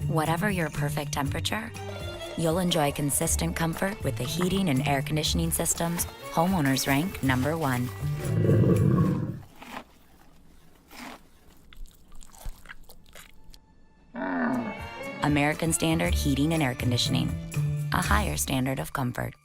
Whatever your perfect temperature, you'll enjoy consistent comfort with the heating and air conditioning systems homeowners rank #1. American Standard Heating and Air Conditioning, a higher standard of comfort.